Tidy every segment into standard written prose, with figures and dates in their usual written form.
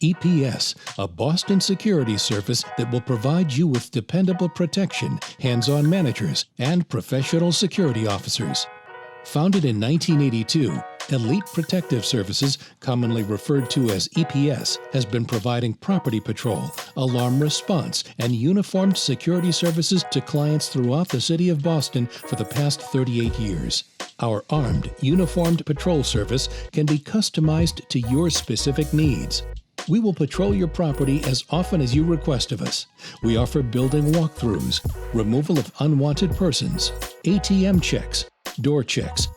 EPS, a Boston security service that will provide you with dependable protection, hands-on managers, and professional security officers. Founded in 1982, Elite Protective Services, commonly referred to as EPS, has been providing property patrol, alarm response, and uniformed security services to clients throughout the city of Boston for the past 38 years. Our armed, uniformed patrol service can be customized to your specific needs. We will patrol your property as often as you request of us. We offer building walkthroughs, removal of unwanted persons, ATM checks, door checks,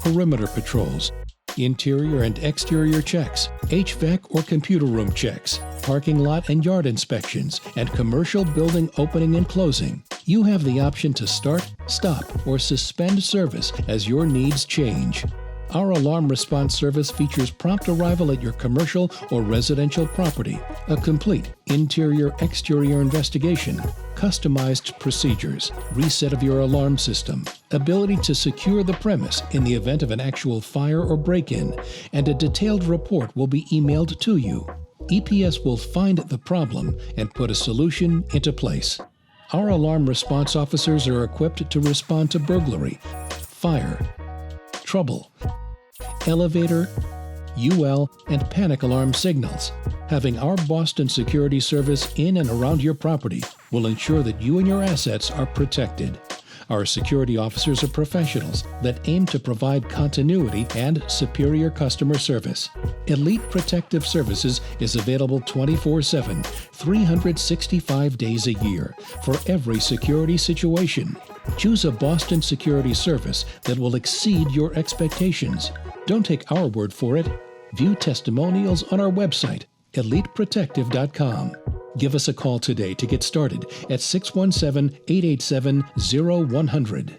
perimeter patrols, interior and exterior checks, HVAC or computer room checks, parking lot and yard inspections, and commercial building opening and closing. You have the option to start, stop, or suspend service as your needs change. Our alarm response service features prompt arrival at your commercial or residential property, a complete interior-exterior investigation, customized procedures, reset of your alarm system, ability to secure the premise in the event of an actual fire or break-in, and a detailed report will be emailed to you. EPS will find the problem and put a solution into place. Our alarm response officers are equipped to respond to burglary, fire, trouble, elevator, UL, and panic alarm signals. Having our Boston security service in and around your property will ensure that you and your assets are protected. Our security officers are professionals that aim to provide continuity and superior customer service. Elite Protective Services is available 24/7, 365 days a year for every security situation. Choose a Boston security service that will exceed your expectations. Don't take our word for it. View testimonials on our website, eliteprotective.com. Give us a call today to get started at 617-887-0100.